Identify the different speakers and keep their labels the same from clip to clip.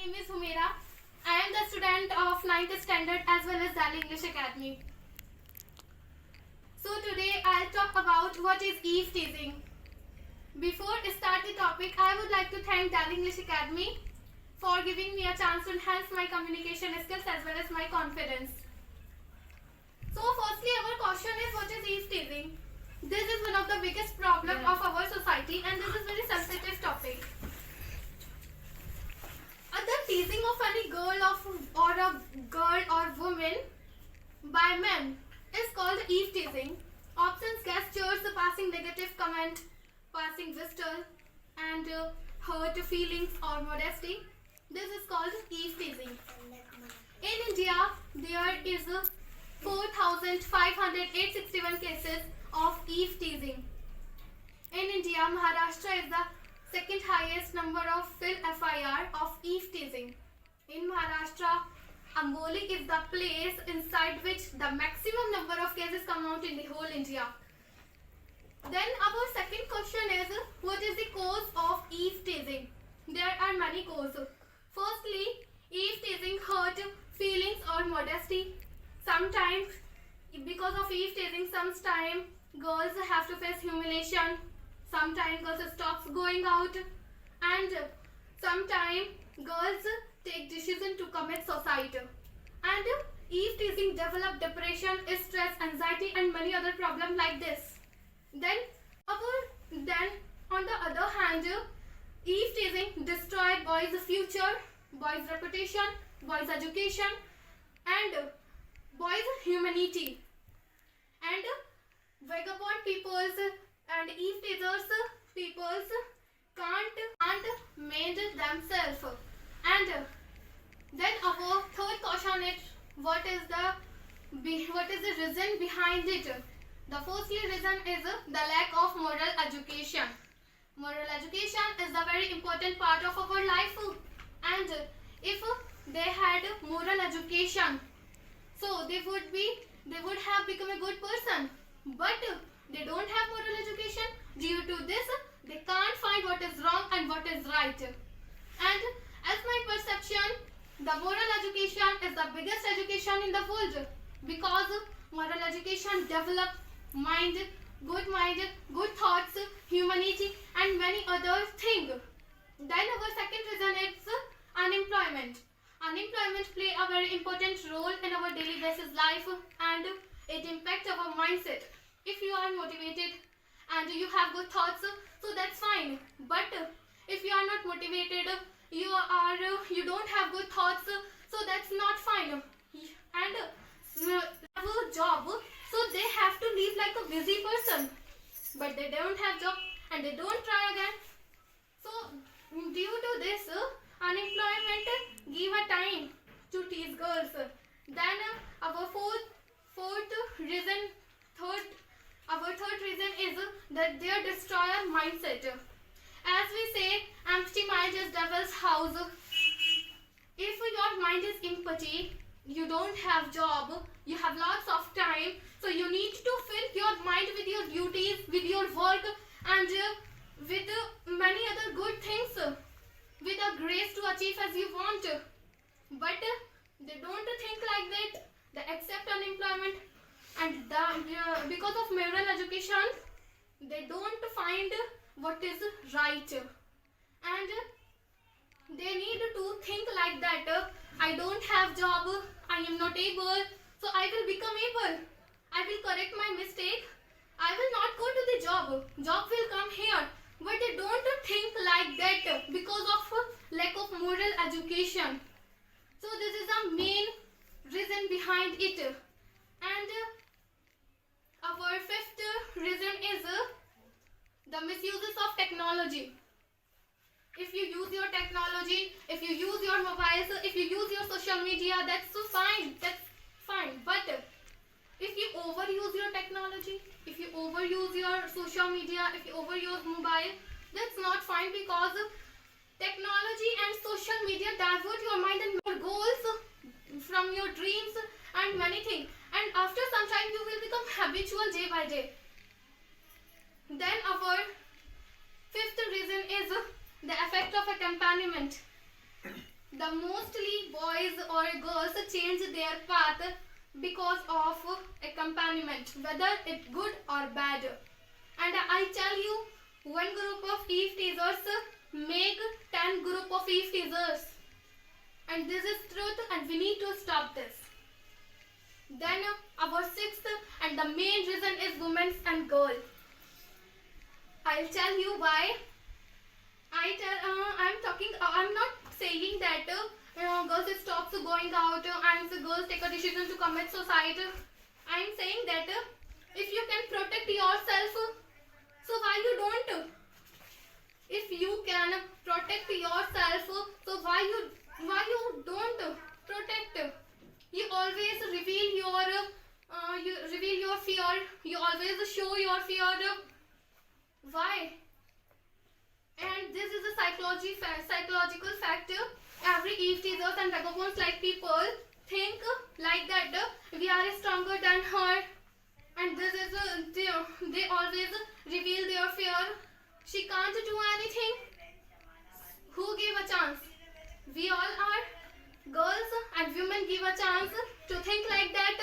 Speaker 1: name is Humeira. I am the student of 9th standard as well as Delhi English Academy. So today I'll talk about what is eve teasing. Before I start the topic, I would like to thank Delhi English Academy for giving me a chance to enhance my communication skills as well as my confidence. So firstly, our question is what is eve teasing? This is one of the biggest problem of our society and this is very sensitive topic. The teasing of any girl or a girl or woman by men is called eve teasing. Options: gestures, passing negative comment, passing whistle, and hurt feelings or modesty. This is called eve teasing. In India, there is 4,561 cases of eve teasing. In India, Maharashtra is the second highest number of FIR of eve teasing. In Maharashtra, Amboli is the place inside which the maximum number of cases come out in the whole India. Then our second question is what is the cause of eve teasing? There are many causes. Firstly, eve teasing hurt feelings or modesty. Sometimes because of eve teasing, sometimes girls have to face humiliation. Sometimes girls stops going out, and sometimes girls take decision to commit suicide. And eve teasing develop depression, stress, anxiety, and many other problems like this. Then on the other hand, eve teasing destroy boys' future, boys' reputation, boys' education, and boys' humanity. And vagabond peoples and eve teasers peoples can't manage themselves. And then our third question is what is the reason behind it? The firstly reason is the lack of moral education. Moral education is a very important part of our life, and if they had moral education, so they would have become a good person. But they don't have moral education. Due to this, they can't find what is wrong and what is right. And as my perception, the moral education is the biggest education in the world, because moral education develops mind, good thoughts, humanity, and many other things. Then our second reason is unemployment. Unemployment play a very important role in our daily basis life, and it impacts our mindset. If you are motivated and you have good thoughts, so that's fine. But if you are not motivated, you don't have good thoughts, so that's not fine. And have a job, so they have to live like a busy person. But they don't have job and they don't try again. So due to this, unemployment give a time to tease girls. Then our third reason is that they destroy our mindset. As we say, empty mind is devil's house. If your mind is empty, you don't have job, you have lots of time, so you need to fill your mind with your duties, with your work, and with many other good things, with a grace to achieve as you want. But they don't think like that. They accept unemployment, and because of moral education, they don't find what is right, and they need to think like that. I don't have job, I am not able, so I will become able. I will correct my mistake. I will not go to the job. Job will come here. But they don't think like that because of lack of moral education. So this is the main reason behind it. And our fifth reason is the misuses of technology. If you use your technology, if you use your mobiles, if you use your social media, that's fine. But if you overuse your technology, if you overuse your social media, if you overuse mobile, that's not fine, because technology and social media divert your mind and your goals from your dreams and many things. And after some time, you will become habitual day by day. Then our fifth reason is the effect of accompaniment. the mostly boys or girls change their path because of accompaniment, whether it's good or bad. And I tell you, one group of Eve teasers make 10 group of Eve teasers, and this is truth, and we need to stop this. Then our sixth and the main reason is women and girls. I'll tell you why. I'm not saying that girls stops going out and the girls take a decision to commit suicide. I'm saying that if you can protect yourself, so why you don't? If you can protect yourself, so why you don't protect? You always reveal your fear. You always show your fear. Why? And this is a psychological factor. Every Eve teasers and vagabonds like people think like that we are stronger than her, and this is they always reveal their fear. She can't do anything. Who gave a chance? We all are. Girls and women give a chance to think like that.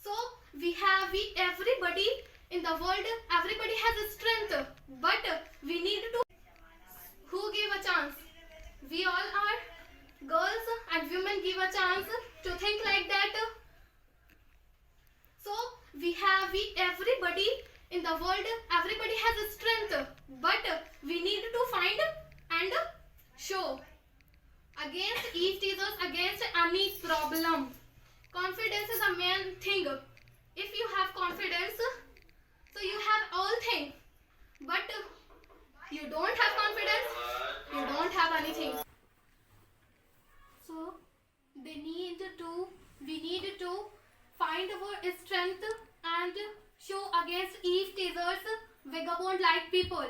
Speaker 1: So everybody in the world, everybody has a strength, but we need to. Who gave a chance? We all are. Girls and women give a chance to think like that. So everybody in the world, everybody has a strength, but we need to find and show. Against Eve teasers, against any problem, confidence is a main thing. If you have confidence, so you have all things, but you don't have confidence, you don't have anything. So we need to find our strength and show against Eve teasers, vagabond like people.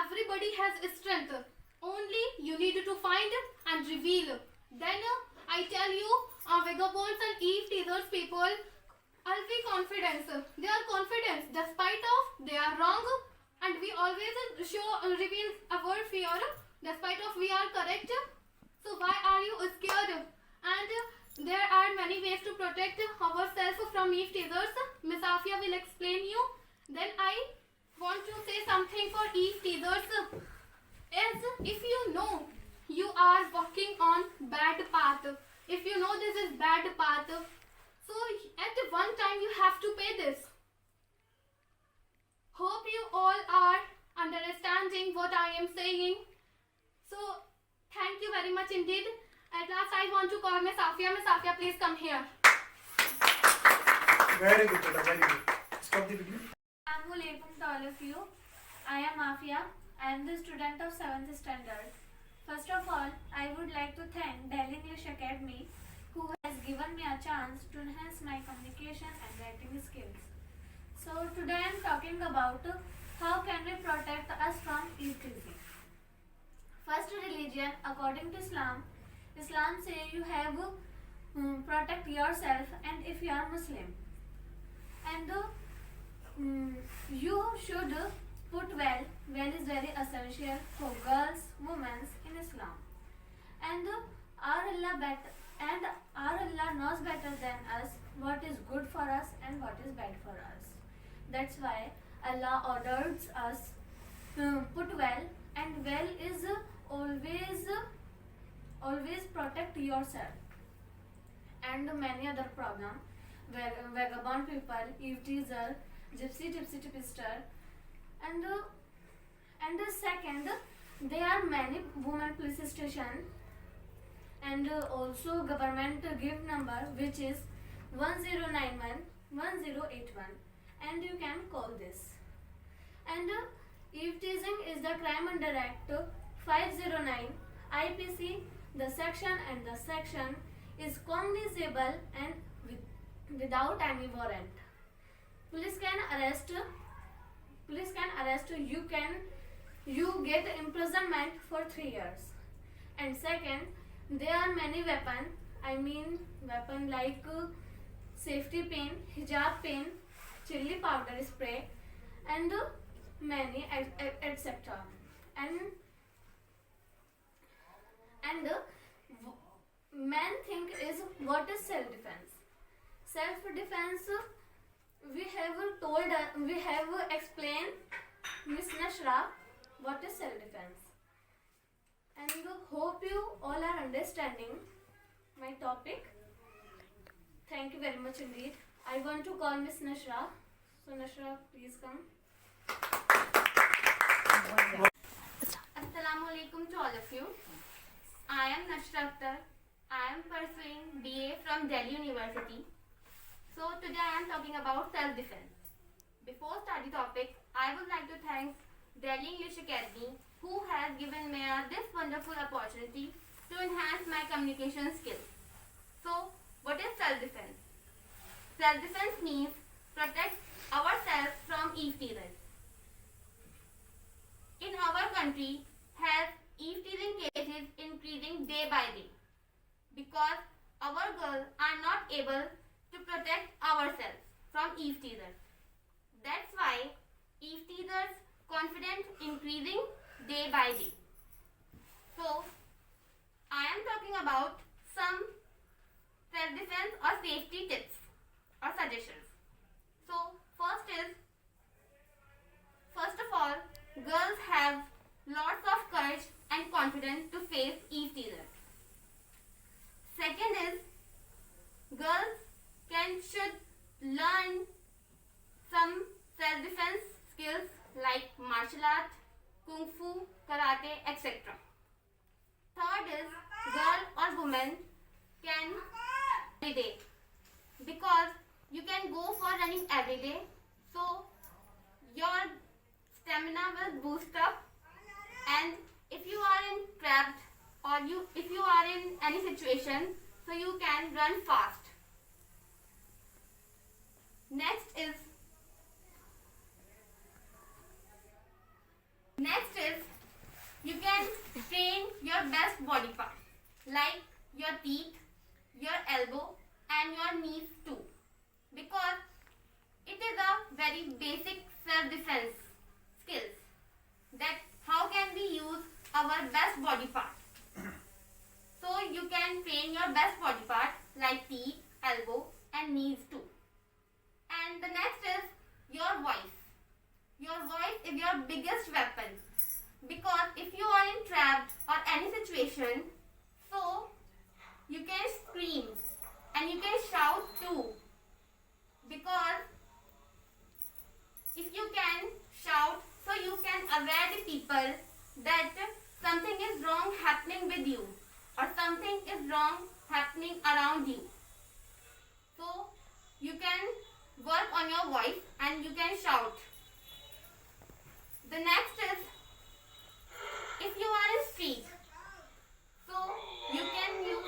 Speaker 1: Everybody has strength, only you need to find and reveal. Then I tell you, vagabonds and Eve teasers people will be confidence. They are confident despite of they are wrong, and we always reveal our fear despite of we are correct. So why are you scared? And there are many ways to protect ourselves from Eve teasers. Miss Afia will explain you. Then I want to say something for Eve teasers. Is if you know you are walking on bad path, if you know this is bad path, so at one time you have to pay this. Hope you all are understanding what I am saying. So thank you very much indeed. At last I want to call Miss Afia. Miss Afia, please come here.
Speaker 2: Very good, Beta, very good. Stop the video.
Speaker 3: Assalamu alaikum to all of you. I am Afia. I am the student of 7th standard. First of all, I would like to thank Delhi English Academy, who has given me a chance to enhance my communication and writing skills. So today I am talking about how can we protect us from Eve teasing. First, religion. According to Islam say you have protect yourself, and if you are Muslim, and you should put well is very essential for girls, women in Islam, and our Allah knows better than us what is good for us and what is bad for us. That's why Allah orders us to put well, and well is always protect yourself. And many other problem, vagabond people, Eve teaser, gypsy tipster, and second, there are many women police station, and also government give number which is 1091 1081, and you can call this. And Eve teasing is the crime under Act 509 IPC. The section is cognizable and without any warrant. Police can arrest you. You get imprisonment for 3 years. And second, there are many weapon like safety pin, hijab pin, chili powder spray, and many etc. main thing is what is self-defense. Self-defense, we have explained Miss Nashra what is self-defense, and hope you all are understanding my topic. Thank you very much indeed. I want to call Miss Nashra. So Nashra, please come.
Speaker 1: Assalamu alaikum to all of you. I am Nashra Akhtar. I am pursuing BA from Delhi University. So today I am talking about self-defense. Before starting the topic, I would like to thank Delhi English Academy, who has given me this wonderful opportunity to enhance my communication skills. So, what is self-defense? Self-defense means protect ourselves from eavesdroppers. In our country, has eavesdropping cases increasing day by day because our girls are not able to protect ourselves from eavesdroppers. That's why eavesdroppers' confidence increasing day by day. So, I am talking about some self-defense or safety tips or suggestions. So, first of all, girls have lots of courage and confidence to face eavesdroppers. Second is, girls should learn some self-defense skills like martial art, kung fu, karate, etc. Third is, girl or woman can every day because you can go for running every day, so your stamina will boost up, and if you are in trapped or if you are in any situation, so you can run fast. Next is you can train your best body part like your teeth, your elbow and your knees too, because it is a very basic self-defense skills that how can we use our best body part. So you can train your best body part like teeth, elbow and knees too. And the next is your voice. Your voice is your biggest weapon, because if you are in trapped or any situation, so you can scream and you can shout too, because if you can shout, so you can aware the people that something is wrong happening with you or something is wrong happening around you. So you can work on your voice and you can shout. The next is, if you are in street, so you can use.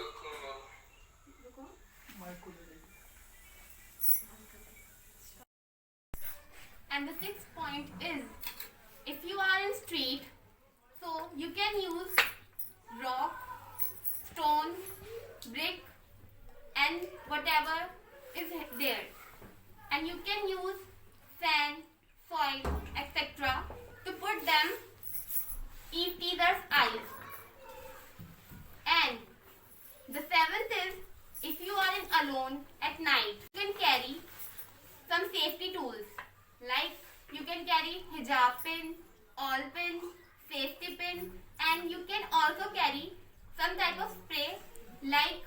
Speaker 1: And the sixth point is, if you are in street, so you can use rock, stone, brick and whatever is there, and you can use sand, soil, etc. to put them eavesdropper's eyes. And the seventh is, if you are in alone at night, you can carry some safety tools like you can carry hijab pin, awl pin, safety pin, and you can also carry some type of spray like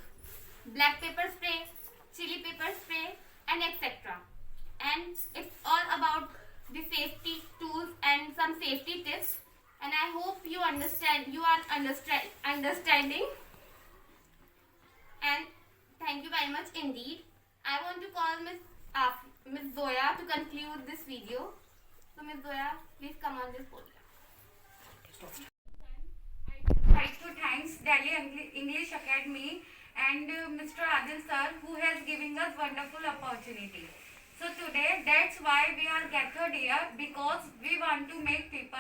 Speaker 1: black pepper spray, chili pepper spray and etc. And it's all about the safety tools and some safety tips, and I hope you are understanding, and thank you very much indeed. I want to call Miss Zoya to conclude this video. So Miss Zoya, please come on this podium.
Speaker 4: I would like to thank Delhi English Academy and Mr. Adil sir, who has given us wonderful opportunity. So today, that's why we are gathered here, because we want to make people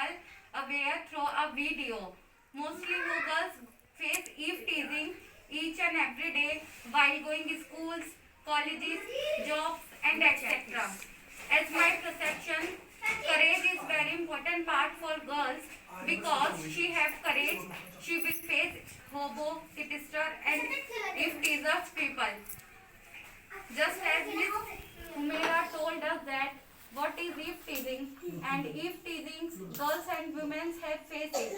Speaker 4: aware through a video. Mostly who girls face eve teasing each and every day while going to schools, colleges, jobs and etc. As my perception, courage is very important part for girls because she have courage. She will face hobo, sinister and if teasers people. Just as Miss Humaira told us that what is eve teasing and eve teasing girls and women have faced it.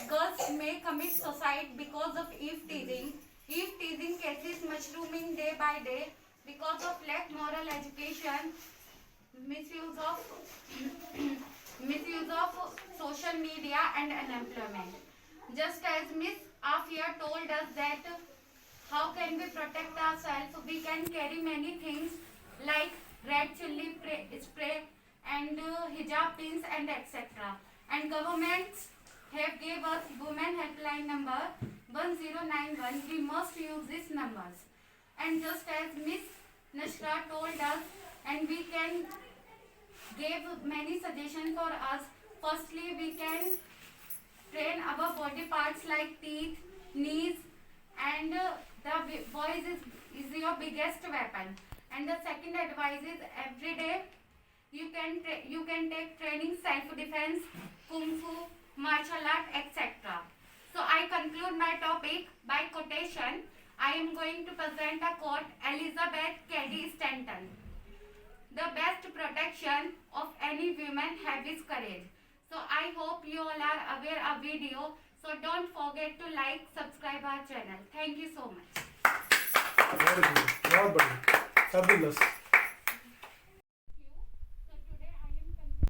Speaker 4: Girls may commit suicide because of eve teasing. Eve teasing cases mushrooming day by day because of lack moral education, misuse of social media and unemployment. Just as Miss Afia told us that how can we protect ourselves, we can carry many things like red chili spray and hijab pins and etc. And governments have gave us women helpline number 1091. We must use these numbers. And just as Miss Nashra told us, and we can give many suggestions for us. Firstly, we can train our body parts like teeth, knees, and the voice is your biggest weapon. And the second advice is every day you can take training self defense, kung fu, martial art, etc. So I conclude my topic by quotation. I am going to present a quote Elizabeth Cady Stanton. The best protection of any woman have is courage. So I hope you all are aware of video. So don't forget to like, subscribe our channel. Thank you so much.
Speaker 2: Very good. बहुत बढ़िया. Fabulous.